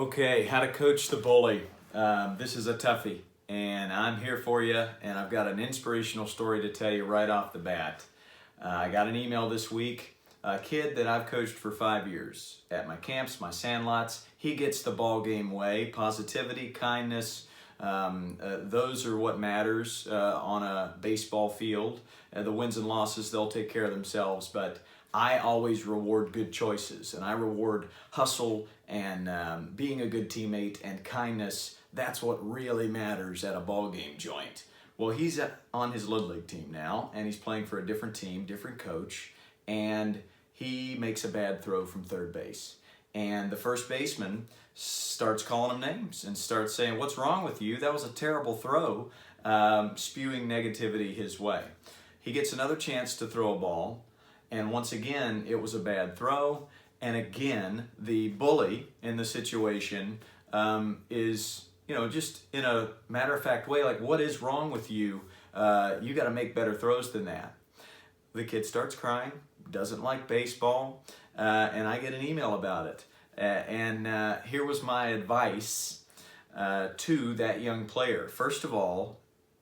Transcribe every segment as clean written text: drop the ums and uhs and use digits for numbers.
Okay, how to coach the bully. This is a toughie, and I'm here for you, and I've got an inspirational story to tell you right off the bat. I got an email this week, a kid that I've coached for 5 years at my camps, my sandlots. He gets the ball game way, positivity, kindness. Those are what matters on a baseball field. The wins and losses, they'll take care of themselves, but I always reward good choices, and I reward hustle and being a good teammate and kindness. That's what really matters at a ball game joint. Well, he's on his Little League team now, and he's playing for a different team, different coach, and he makes a bad throw from third base. And the first baseman starts calling him names and starts saying, "What's wrong with you? That was a terrible throw," spewing negativity his way. He gets another chance to throw a ball, and once again, it was a bad throw. And again, the bully in the situation is, just in a matter-of-fact way, like, "What is wrong with you? You got to make better throws than that." The kid starts crying, doesn't like baseball, and I get an email about it. Here was my advice to that young player. First of all,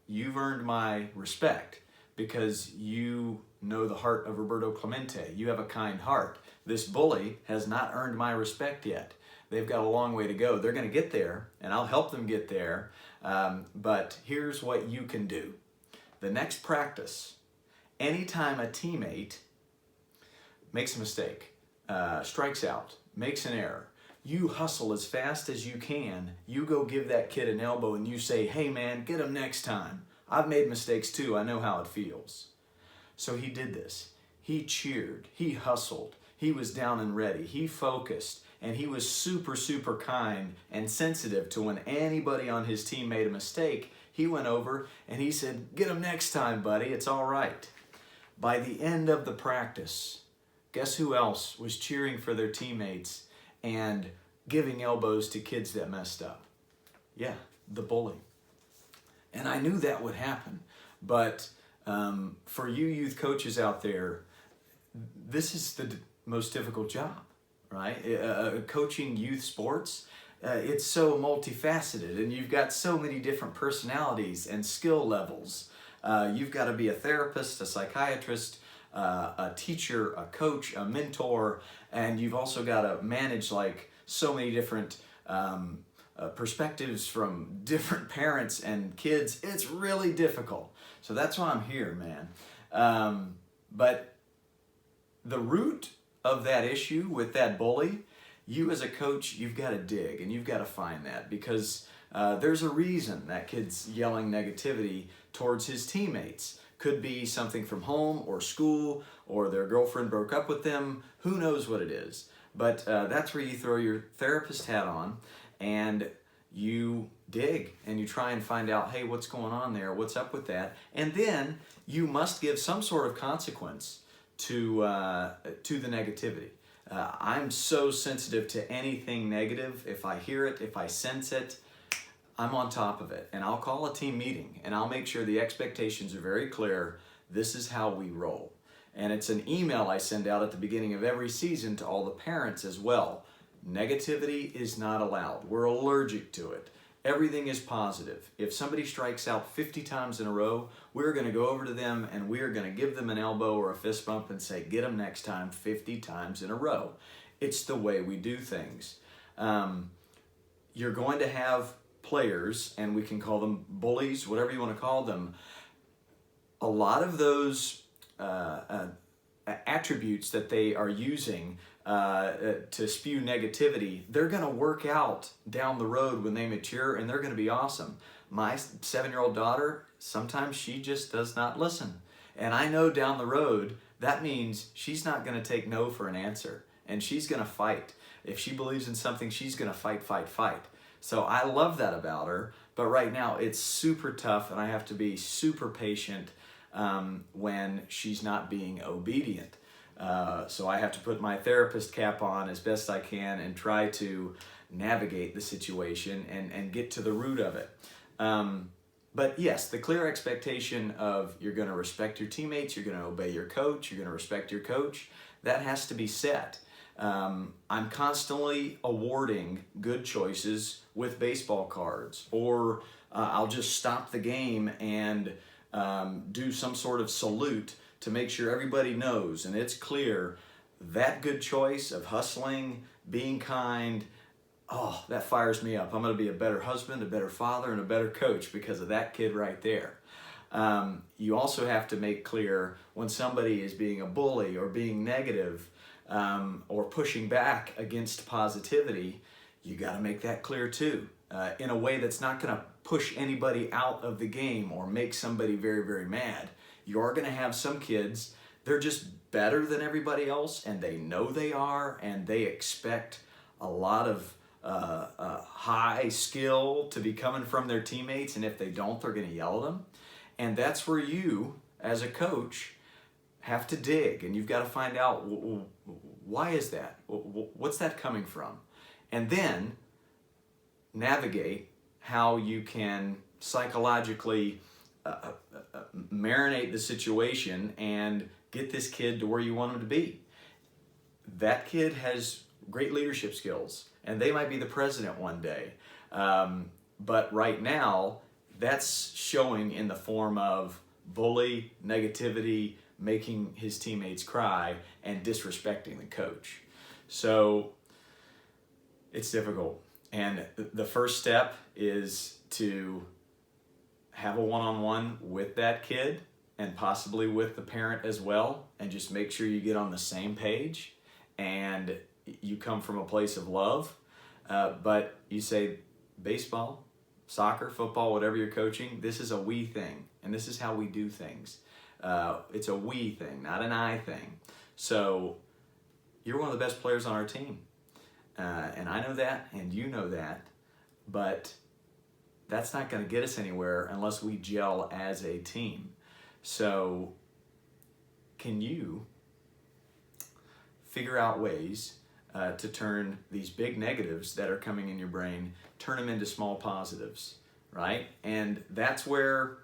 you've earned my respect because you know the heart of Roberto Clemente. You have a kind heart. This bully has not earned my respect yet. They've got a long way to go. They're going to get there, and I'll help them get there. But here's what you can do. The next practice, anytime a teammate makes a mistake, strikes out, makes an error, you hustle as fast as you can. You go give that kid an elbow and you say, "Hey man, get him next time. I've made mistakes too. I know how it feels." So he did this. He cheered. He hustled. He was down and ready. He focused. And he was super, super kind and sensitive to when anybody on his team made a mistake. He went over and he said, "Get him next time, buddy. It's all right." By the end of the practice, guess who else was cheering for their teammates and giving elbows to kids that messed up? Yeah, the bully. And I knew that would happen. But for you youth coaches out there, this is the most difficult job, right? Coaching youth sports, it's so multifaceted, and you've got so many different personalities and skill levels. You've got to be a therapist, a psychiatrist, a teacher, a coach, a mentor, and you've also got to manage like so many different perspectives from different parents and kids. It's really difficult. So that's why I'm here, man. But the root of that issue with that bully, you as a coach, you've got to dig and you've got to find that, because there's a reason that kid's yelling negativity towards his teammates. Could be something from home or school, or their girlfriend broke up with them. Who knows what it is? But that's where you throw your therapist hat on and you dig and you try and find out, hey, what's going on there? What's up with that? And then you must give some sort of consequence to the negativity. I'm so sensitive to anything negative. If I hear it, if I sense it, I'm on top of it. And I'll call a team meeting and I'll make sure the expectations are very clear. This is how we roll. And it's an email I send out at the beginning of every season to all the parents as well. Negativity is not allowed. We're allergic to it. Everything is positive. If somebody strikes out 50 times in a row, we're going to go over to them and we're going to give them an elbow or a fist bump and say, "Get them next time 50 times in a row." It's the way we do things. You're going to have players, and we can call them bullies, whatever you want to call them. A lot of those attributes that they are using to spew negativity, they're going to work out down the road when they mature, and they're going to be awesome. My 7-year-old daughter, sometimes she just does not listen. And I know down the road, that means she's not going to take no for an answer, and she's going to fight. If she believes in something, she's going to fight, fight, fight. So I love that about her, but right now it's super tough, and I have to be super patient when she's not being obedient. So I have to put my therapist cap on as best I can and try to navigate the situation and get to the root of it. But yes, the clear expectation of you're going to respect your teammates, you're going to obey your coach, you're going to respect your coach, that has to be set. I'm constantly awarding good choices with baseball cards, or I'll just stop the game and do some sort of salute to make sure everybody knows and it's clear that good choice of hustling, being kind. Oh, that fires me up. I'm going to be a better husband, a better father, and a better coach because of that kid right there. You also have to make clear when somebody is being a bully or being negative or pushing back against positivity. You got to make that clear too, in a way that's not going to push anybody out of the game or make somebody very, very mad. You're going to have some kids, they're just better than everybody else, and they know they are, and they expect a lot of high skill to be coming from their teammates, and if they don't, they're going to yell at them. And that's where you, as a coach, have to dig, and you've got to find out, why is that? What's that coming from? And then navigate how you can psychologically marinate the situation and get this kid to where you want him to be. That kid has great leadership skills, and they might be the president one day. But right now, that's showing in the form of bully, negativity, making his teammates cry, and disrespecting the coach. So it's difficult. And the first step is to have a one-on-one with that kid and possibly with the parent as well, and just make sure you get on the same page and you come from a place of love. But you say, baseball, soccer, football, whatever you're coaching, this is a we thing, and this is how we do things. It's a we thing, not an I thing. So you're one of the best players on our team. And I know that, and you know that, but that's not going to get us anywhere unless we gel as a team. So can you figure out ways to turn these big negatives that are coming in your brain, turn them into small positives, right? And that's where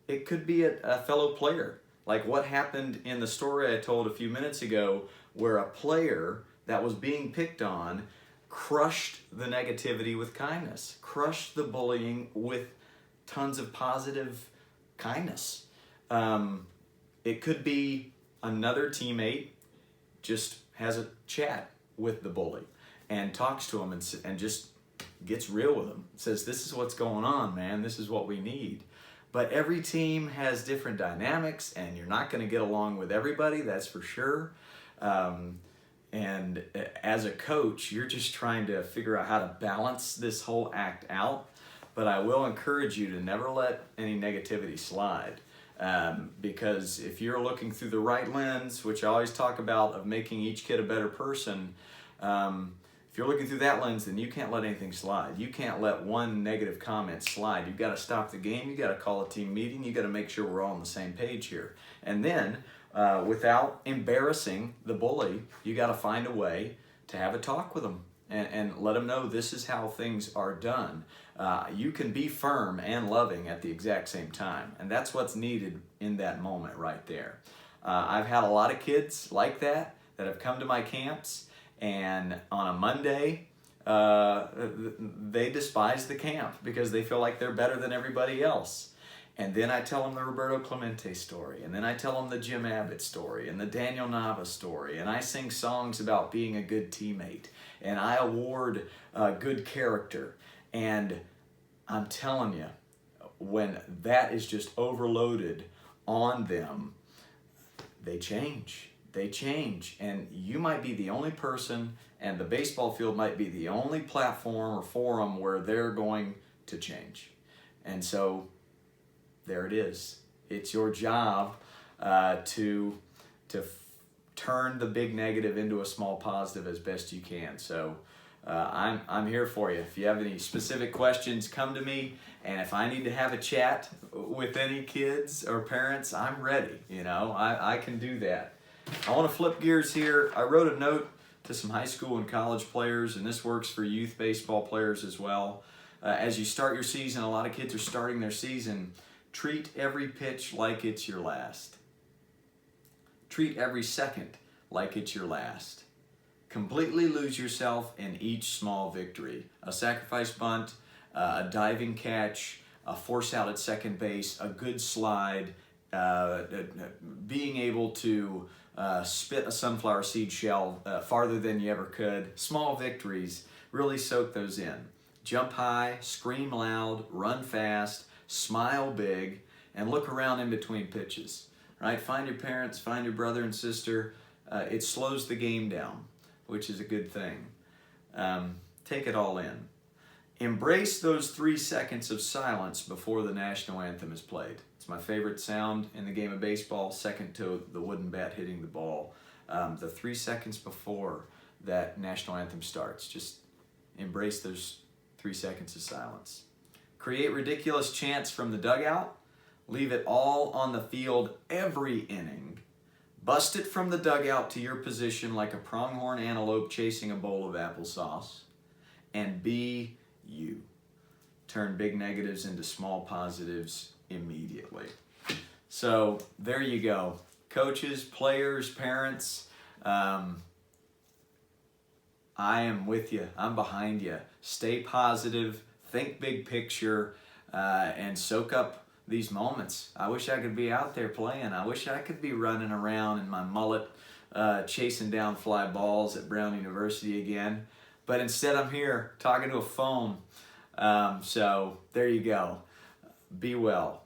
it could be a fellow player. Like what happened in the story I told a few minutes ago, where a player that was being picked on crushed the negativity with kindness, crushed the bullying with tons of positive kindness. It could be another teammate just has a chat with the bully and talks to him and just gets real with him, says, this is what's going on, man, this is what we need. But every team has different dynamics, and you're not going to get along with everybody, that's for sure. And as a coach, you're just trying to figure out how to balance this whole act out. But I will encourage you to never let any negativity slide. Because if you're looking through the right lens, which I always talk about, of making each kid a better person, if you're looking through that lens, then you can't let anything slide. You can't let one negative comment slide. You've got to stop the game. You've got to call a team meeting. You've got to make sure we're all on the same page here. And then, without embarrassing the bully, you got to find a way to have a talk with them and let them know this is how things are done. You can be firm and loving at the exact same time, and that's what's needed in that moment right there. I've had a lot of kids like that have come to my camps, and on a Monday, they despise the camp because they feel like they're better than everybody else. And then I tell them the Roberto Clemente story, and then I tell them the Jim Abbott story and the Daniel Nava story, and I sing songs about being a good teammate, and I award good character. And I'm telling you, when that is just overloaded on them, they change. They change. And you might be the only person, and the baseball field might be the only platform or forum where they're going to change. And so there it is. It's your job to turn the big negative into a small positive as best you can. So I'm here for you. If you have any specific questions, come to me. And if I need to have a chat with any kids or parents, I'm ready. I can do that. I want to flip gears here. I wrote a note to some high school and college players, and this works for youth baseball players as well. As you start your season, a lot of kids are starting their season. Treat every pitch like it's your last. Treat every second like it's your last. Completely lose yourself in each small victory. A sacrifice bunt, a diving catch, a force out at second base, a good slide, being able to spit a sunflower seed shell farther than you ever could. Small victories, really soak those in. Jump high, scream loud, run fast, smile big, and look around in between pitches. Right? Find your parents, find your brother and sister. It slows the game down, which is a good thing. Take it all in. Embrace those 3 seconds of silence before the national anthem is played. It's my favorite sound in the game of baseball, second to the wooden bat hitting the ball. The 3 seconds before that national anthem starts, just embrace those 3 seconds of silence. Create ridiculous chants from the dugout. Leave it all on the field every inning. Bust it from the dugout to your position like a pronghorn antelope chasing a bowl of applesauce. And be you. Turn big negatives into small positives immediately. So there you go. Coaches, players, parents, I am with you. I'm behind you. Stay positive, think big picture, and soak up these moments. I wish I could be out there playing. I wish I could be running around in my mullet, chasing down fly balls at Brown University again. But instead I'm here talking to a phone. So there you go. Be well.